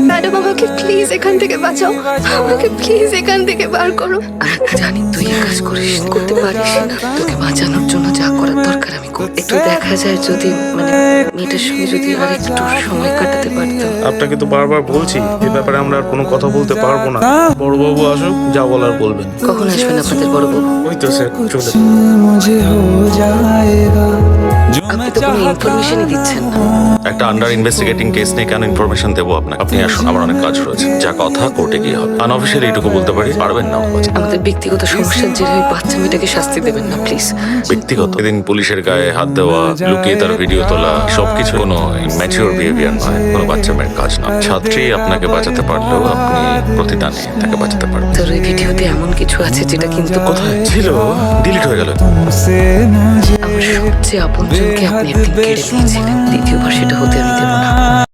Madam আমাকে please এখান থেকে বাঁচাও, আমাকে প্লিজ এখান থেকে বার করো। আমি জানি তুই এই কাজ করিস, করতে পারিস না। তোকে বাঁচানোর জন্য যা করার দরকার আমি করব। একটু দেখা যায় যদি মেয়েটার সঙ্গে যদি আর একটু সময় কাটাতে পারতাম। আপনাকে তো বারবার বলছি এই ব্যাপারে আমরা আর কোনো কথা বলতে পারবো না। বড়বাবু আসুক, যা বলার বলবেন। কখন আসবেন আপনাদের বড় বাবু? ওই তো স্যার চলে। আপনি তো কোনো ইনফরমেশনই দিচ্ছেন না। একটা আন্ডার ইনভেস্টিগেটিং কেস নিয়ে কেন ইনফরমেশন দেবো আপনাকে? আপনি আসুন, আমার অনেক কাজ রয়েছে। যা কথা কোর্টে গিয়ে হবে। আনঅফিসিয়ালি এইটুকু বলতে পারি, পারবেন না? আমাদের ব্যক্তিগত সমস্যার জেরে ওই বাচ্চা মেয়েটাকে শাস্তি দেবেন না প্লিজ। ব্যক্তিগত এদিন পুলিশের গায়ে হাত দেওয়া, লুকিয়ে তার ভিডিও তোলা, সবকিছু কোনো ম্যাচিওর বিহেভিয়ার নয়, কোনো বাচ্চা মেয়ের কাজ না। ছাত্রী আপনাকে বাঁচাতে পারলেও আপনি প্রতিদানে তাকে বাঁচাতে পারবেন। তোর ওই ভিডিওতে এমন কিছু আছে যেটা কিন্তু কোথায় ছিল? ডিলিট হয়ে গেল। আমার সবচেয়ে আপনজনকে আপনি একদিন কেড়ে নিয়েছিলেন। দ্বিতীয়বার সেটা হতে আমি দেবো না।